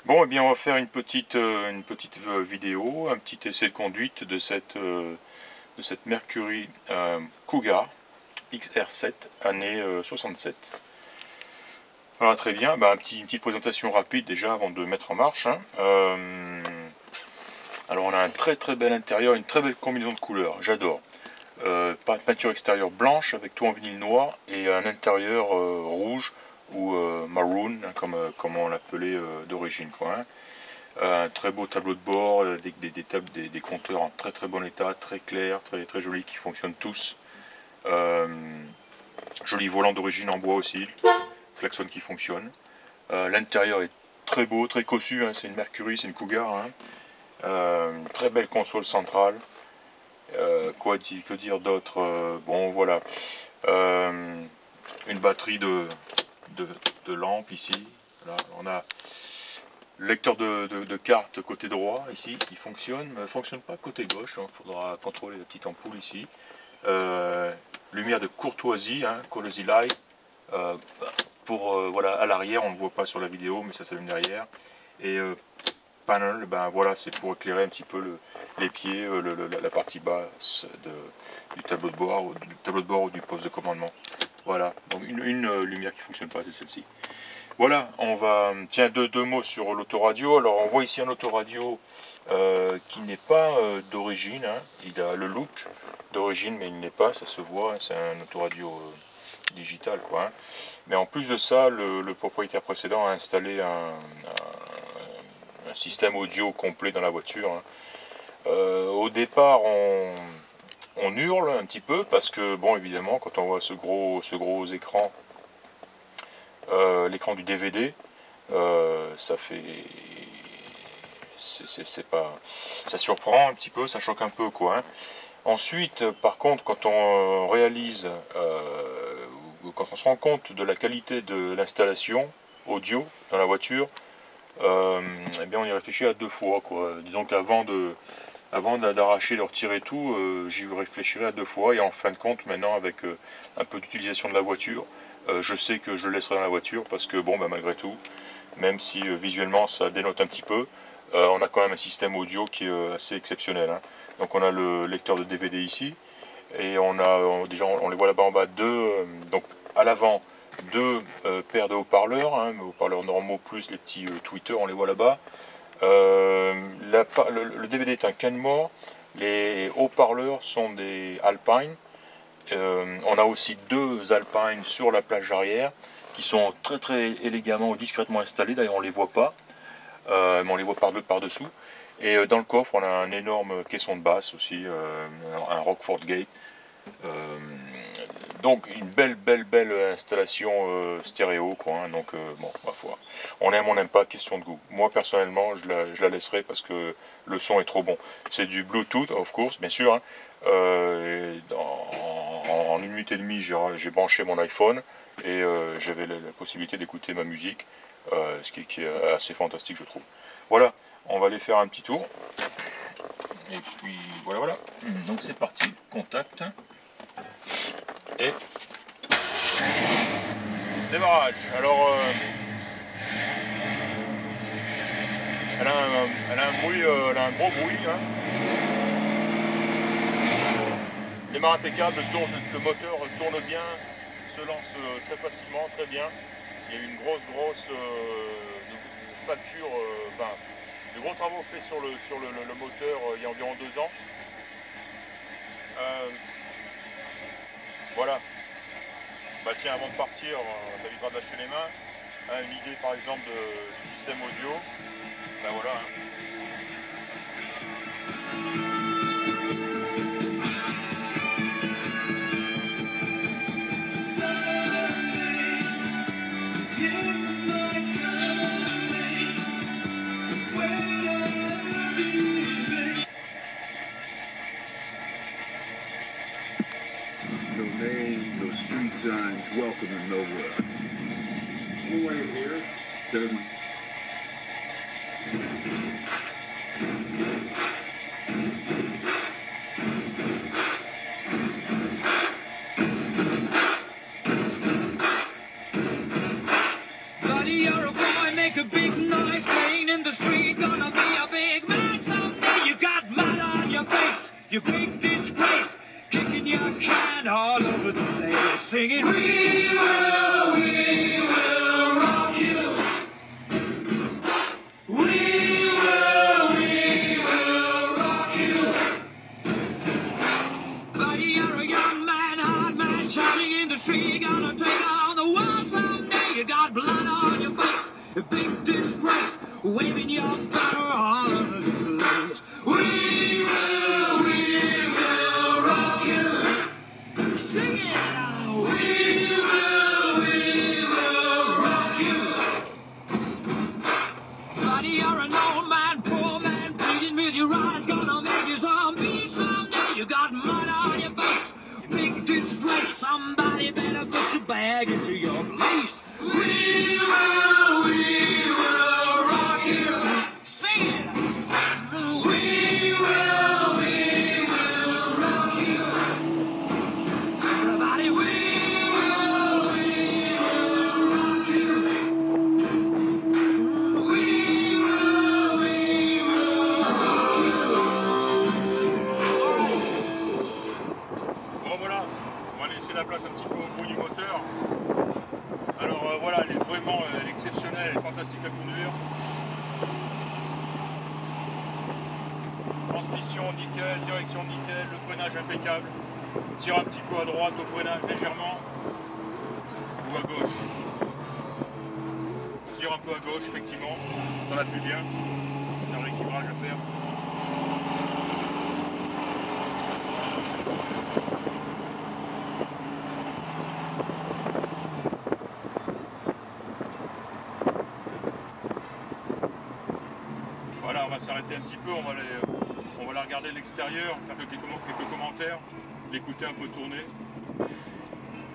Bon, eh bien, on va faire une petite vidéo, un petit essai de conduite de cette Mercury Cougar XR7 année 67. Voilà, très bien. Bah, une petite présentation rapide déjà avant de mettre en marche, hein. Alors, on a un très bel intérieur, une très belle combinaison de couleurs, j'adore. Peinture extérieure blanche avec tout en vinyle noir et un intérieur rouge ou maroon, hein, comme on l'appelait d'origine, quoi, hein. Un très beau tableau de bord, des compteurs en très bon état, très clairs, très jolis, qui fonctionnent tous. Joli volant d'origine en bois aussi, klaxon qui fonctionne. L'intérieur est très beau, très cossu, hein, c'est une Mercury, c'est une Cougar, hein. Une très belle console centrale. Que dire d'autre? Bon, voilà. Une batterie de lampes ici. Voilà, on a le lecteur de cartes côté droit ici qui fonctionne, mais ne fonctionne pas côté gauche. Il faudra contrôler la petite ampoule ici. Lumière de courtoisie, hein, Courtesy Light. Voilà, à l'arrière, on ne le voit pas sur la vidéo, mais ça s'allume derrière. Et panel, ben voilà, c'est pour éclairer un petit peu les pieds, la partie basse du tableau de bord ou du poste de commandement. Voilà, donc une lumière qui ne fonctionne pas, c'est celle-ci. Voilà, on va... Tiens, deux mots sur l'autoradio. Alors, on voit ici un autoradio qui n'est pas d'origine, hein. Il a le look d'origine, mais il n'est pas, ça se voit, hein. C'est un autoradio digital, quoi, hein. Mais en plus de ça, le propriétaire précédent a installé un système audio complet dans la voiture, hein. Au départ, on hurle un petit peu, parce que, bon, évidemment, quand on voit ce gros écran, l'écran du DVD, ça fait... c'est pas... ça surprend un petit peu, ça choque un peu, quoi, hein. Ensuite, par contre, quand on réalise, quand on se rend compte de la qualité de l'installation audio dans la voiture, eh bien on y réfléchit à deux fois, quoi. Disons qu'avant d'arracher, de retirer tout, j'y réfléchirai à deux fois, et en fin de compte, maintenant, avec un peu d'utilisation de la voiture, je sais que je le laisserai dans la voiture, parce que bon, malgré tout, même si visuellement ça dénote un petit peu, on a quand même un système audio qui est assez exceptionnel, hein. Donc on a le lecteur de DVD ici, et déjà on les voit là-bas en bas, donc à l'avant, deux paires de haut-parleurs, hein, haut-parleurs normaux plus les petits tweeters, on les voit là-bas. Le DVD est un Kenmore, les haut-parleurs sont des Alpine. On a aussi deux Alpine sur la plage arrière qui sont très élégamment ou discrètement installés, d'ailleurs on ne les voit pas, mais on les voit par-dessous. Et dans le coffre on a un énorme caisson de basse aussi, un Rockford Gate. Donc une belle installation stéréo, quoi, hein. Donc bon, ma foi, on n'aime pas, question de goût. Moi personnellement je la laisserai parce que le son est trop bon. C'est du Bluetooth, of course, bien sûr, hein. En une minute et demie j'ai branché mon iPhone et j'avais la possibilité d'écouter ma musique, ce qui est assez fantastique, je trouve. Voilà, on va aller faire un petit tour. Et puis voilà. Donc c'est parti, contact. Et démarrage. Alors elle a un bruit, elle a un gros bruit, hein. Démarre impeccable, le moteur tourne bien, se lance très facilement, très bien. Il y a eu une grosse facture, enfin de gros travaux faits sur le moteur il y a environ 2 ans. Voilà. Bah tiens, avant de partir, ça évitera d'acheter les mains. Hein, une idée par exemple du système audio. Ben voilà, hein. No name, no street signs, welcome to nowhere. You wait here. Certainly. Buddy, you're a boy. Everybody make a big noise, playing in the street, gonna be a big man someday. You got mud on your face, you big disgrace, kicking your can all over the place, singing, we will rock you. We will rock you. Buddy, you're a young man, hard man, shouting in the street, gonna take on the world someday. You got blood on your face, a big disgrace, waving your banner all over the place. We will rock you. Sing it now. We will rock you. Buddy, you're an old man, poor man, bleeding with your eyes, gonna make you zombie someday. You got mud on your face, big disgrace, somebody better put your bag into your place. We will rock you. Sing it. We will rock you. Everybody, we will rock you. We will rock you. Bon voilà, on va laisser la place un petit peu au bruit du moteur. Alors voilà, elle est vraiment elle est exceptionnelle, elle est fantastique à conduire. Transmission nickel, direction nickel, le freinage impeccable. Tire un petit peu à droite au freinage légèrement ou à gauche. Tire un peu à gauche effectivement, t'en as plus bien. Il y a un rééquilibrage à faire. Voilà, on va s'arrêter un petit peu, on va la regarder de l'extérieur, faire quelques commentaires, l'écouter un peu tourner.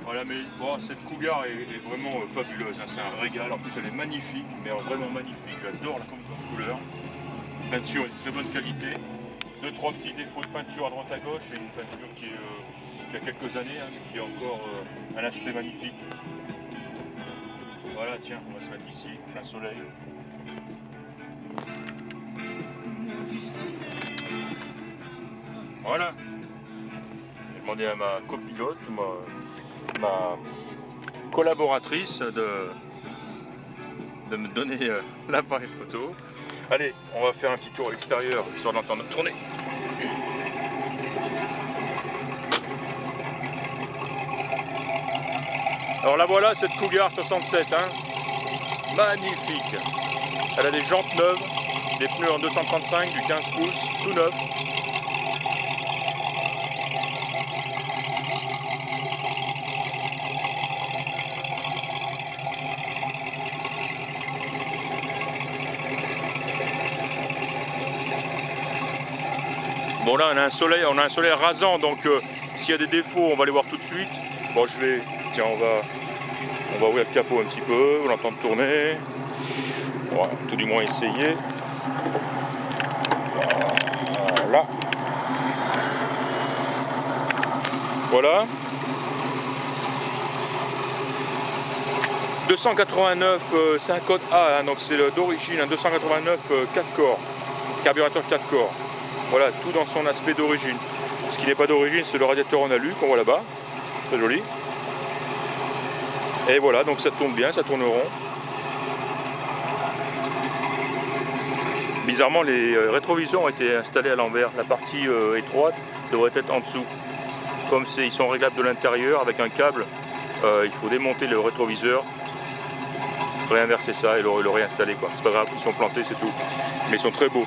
Voilà, mais bon, cette Cougar est vraiment fabuleuse, hein, c'est un régal, en plus elle est magnifique, mais vraiment magnifique, j'adore la couleur. Peinture est de très bonne qualité, 2-3 petits défauts de peinture à droite à gauche, et une peinture qui a quelques années, hein, mais qui a encore un aspect magnifique. Voilà, tiens, on va se mettre ici, plein soleil. Voilà. J'ai demandé à ma copilote, ma collaboratrice de me donner l'appareil photo. Allez, on va faire un petit tour à l'extérieur, histoire d'entendre tourner. Alors la voilà, cette Cougar 67, hein. Magnifique. Elle a des jantes neuves, des pneus en 235, du 15 pouces, tout neuf. Bon là on a un soleil rasant, donc s'il y a des défauts on va les voir tout de suite. Bon tiens on va ouvrir le capot un petit peu, on l'entend tourner. On va tout du moins essayer. Voilà. Voilà. 289, c'est un code A, hein, donc c'est d'origine, un 289 4 corps, carburateur 4 corps. Voilà, tout dans son aspect d'origine. Ce qui n'est pas d'origine, c'est le radiateur en alu qu'on voit là-bas. Très joli. Et voilà, donc ça tourne bien, ça tourne rond. Bizarrement, les rétroviseurs ont été installés à l'envers. La partie étroite devrait être en dessous. Comme ils sont réglables de l'intérieur avec un câble, il faut démonter le rétroviseur, réinverser ça et le réinstaller. C'est pas grave, ils sont plantés, c'est tout. Mais ils sont très beaux.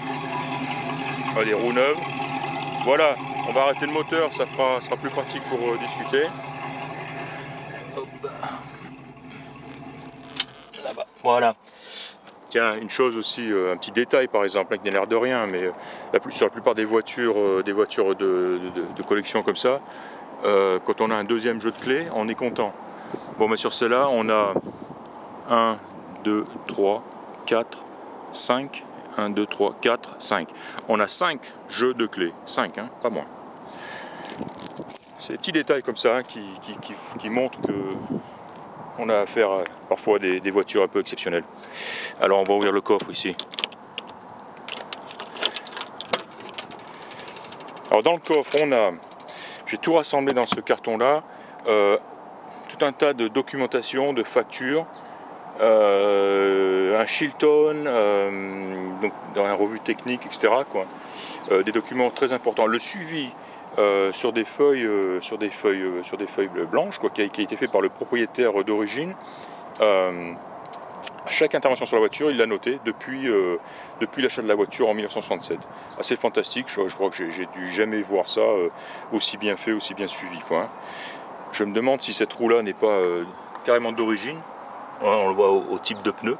Des roues neuves. Voilà, on va arrêter le moteur, ça sera plus pratique pour discuter. Là-bas. Voilà. Tiens, une chose aussi, un petit détail par exemple, qui n'a l'air de rien, mais sur la plupart des voitures de collection comme ça, quand on a un deuxième jeu de clés, on est content. Bon, mais sur celle-là, on a 1, 2, 3, 4, 5. 1, 2, 3, 4, 5. On a 5 jeux de clés. 5, hein, pas moins. C'est des petits détails comme ça hein, qui montrent on a affaire parfois à des voitures un peu exceptionnelles. Alors on va ouvrir le coffre ici. Alors dans le coffre, j'ai tout rassemblé dans ce carton-là, tout un tas de documentation, de factures, un Chilton, donc dans une revue technique, etc. quoi. Des documents très importants. Le suivi sur des feuilles blanches, quoi, qui a été fait par le propriétaire d'origine. Chaque intervention sur la voiture, il l'a noté depuis l'achat de la voiture en 1967. Assez fantastique, je crois que j'ai dû jamais voir ça aussi bien fait, aussi bien suivi, quoi, hein. Je me demande si cette roue-là n'est pas carrément d'origine. On le voit au type de pneu,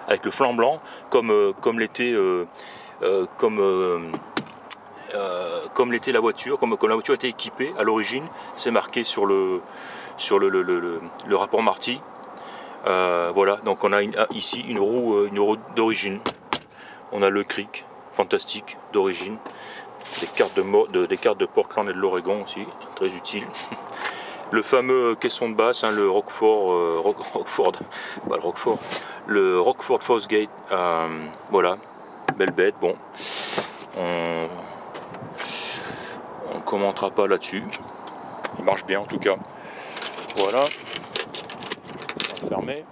avec le flanc blanc, comme l'était la voiture, comme la voiture était équipée à l'origine. C'est marqué sur le rapport Marty. Voilà, donc on a ici une roue d'origine. On a le cric, fantastique, d'origine. Des cartes de Portland et de l'Oregon aussi, très utile. Le fameux caisson de basse, hein, le Rockford Fosgate. Voilà, belle bête. Bon, on ne commentera pas là-dessus. Il marche bien en tout cas. Voilà. Fermé.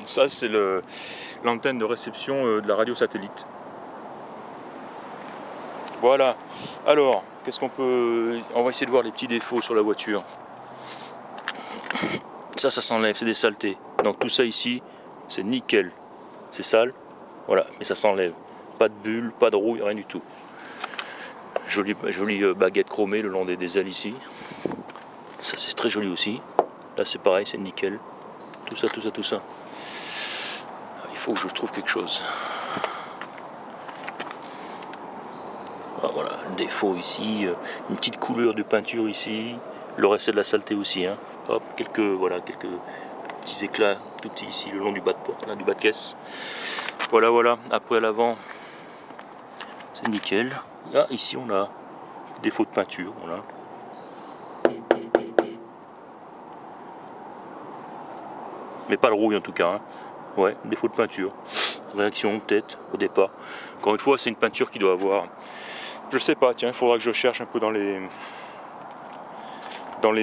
Ça c'est l'antenne de réception de la radio satellite. Voilà. Alors, qu'est-ce qu'on peut... On va essayer de voir les petits défauts sur la voiture. Ça s'enlève, c'est des saletés. Donc tout ça ici, c'est nickel. C'est sale, voilà, mais ça s'enlève. Pas de bulles, pas de rouille, rien du tout. Jolie baguette chromée le long des ailes ici. Ça c'est très joli aussi. Là c'est pareil, c'est nickel. Tout ça. Il faut que je trouve quelque chose. Ah, voilà, un défaut ici, une petite couleur de peinture ici. Le reste c'est de la saleté aussi, hein. Hop, quelques petits éclats tout petits ici le long du bas de porte, là, du bas de caisse. Voilà. Après l'avant, c'est nickel. Là, ici on a défaut de peinture, voilà. Mais pas le rouille en tout cas, hein. Ouais, défaut de peinture. Réaction peut-être au départ. Encore une fois, c'est une peinture qui doit avoir... Je sais pas, tiens, il faudra que je cherche un peu dans les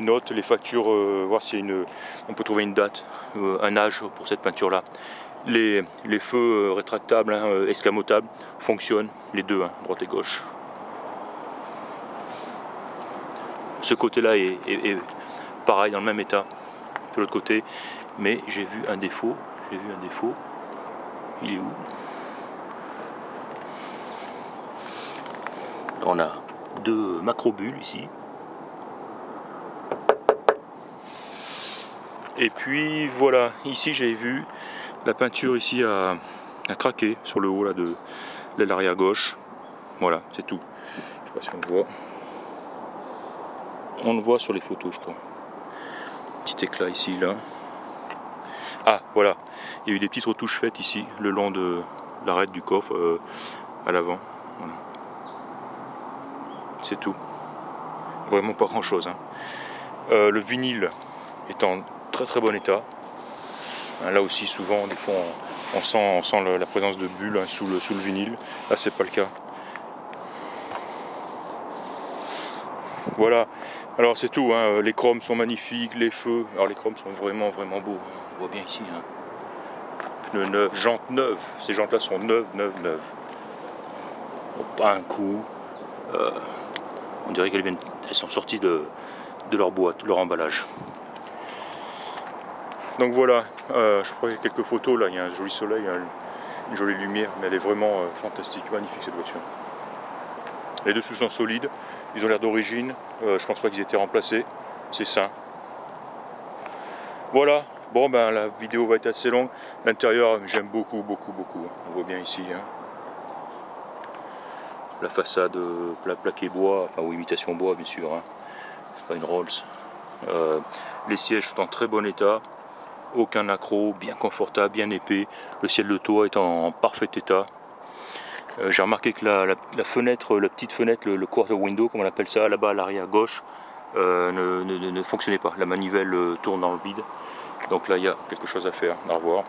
notes, les factures, voir s'il on peut trouver une date, un âge pour cette peinture-là. Les feux rétractables, hein, escamotables, fonctionnent, les deux, hein, droite et gauche. Ce côté-là est pareil, dans le même état que l'autre côté, mais j'ai vu un défaut. Il est où? On a deux macro-bulles ici. Et puis voilà, ici j'ai vu la peinture ici a craqué sur le haut là de l'aile arrière gauche. Voilà, c'est tout. Je sais pas si on le voit. On le voit sur les photos, je crois. Petit éclat ici, là. Ah, voilà. Il y a eu des petites retouches faites ici, le long de l'arête du coffre, à l'avant. Voilà. C'est tout. Vraiment pas grand chose, hein. Le vinyle est en très bon état. Là aussi souvent des fois on sent la présence de bulles, hein, sous le vinyle. Là c'est pas le cas. Voilà. Alors c'est tout, hein. Les chromes sont magnifiques, les feux. Alors les chromes sont vraiment beaux. On voit bien ici, hein. Pneus neufs, jantes neuves. Ces jantes là sont neuves. Bon, pas un coup. On dirait qu'elles sont sorties de leur boîte, de leur emballage. Donc voilà, je crois qu'il y a quelques photos là, il y a un joli soleil, une jolie lumière, mais elle est vraiment fantastique, magnifique cette voiture. Les dessous sont solides, ils ont l'air d'origine, je pense pas qu'ils aient été remplacés, c'est sain. Voilà, bon ben la vidéo va être assez longue, l'intérieur j'aime beaucoup. On voit bien ici, hein. La façade plaqué bois, enfin ou imitation bois bien sûr, hein. C'est pas une Rolls. Les sièges sont en très bon état. Aucun accroc, bien confortable, bien épais. Le ciel de toit est en parfait état. J'ai remarqué que la fenêtre, la petite fenêtre, le quarter window, comme on appelle ça, là-bas à l'arrière gauche, ne fonctionnait pas. La manivelle tourne dans le vide. Donc là il y a quelque chose à faire, à revoir.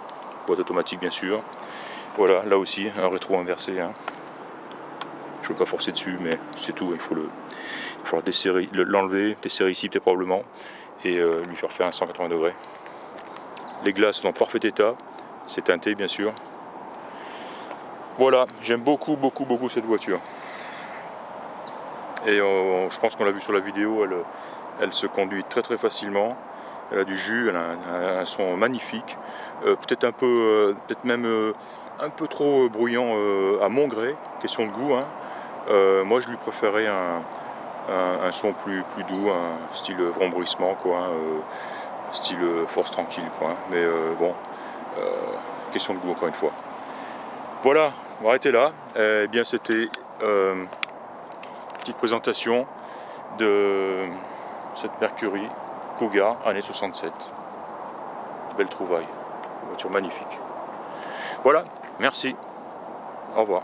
Boîte automatique bien sûr. Voilà, là aussi un rétro inversé. Hein. Je ne veux pas forcer dessus, mais c'est tout. Il faut l'enlever, desserrer ici peut-être probablement, et lui faire un 180 degrés. Les glaces sont en parfait état. C'est teinté bien sûr. Voilà, j'aime beaucoup cette voiture. Et je pense qu'on l'a vu sur la vidéo, elle se conduit très facilement. Elle a du jus, elle a un son magnifique. Peut-être même un peu trop bruyant à mon gré, question de goût. Hein. Moi je lui préférais un son plus doux, un style vrombissement, quoi, style force tranquille, quoi. Mais bon, question de goût encore une fois. Voilà, on va arrêter là. Eh bien c'était petite présentation de cette Mercury Cougar année 67. Belle trouvaille, une voiture magnifique. Voilà, merci, au revoir.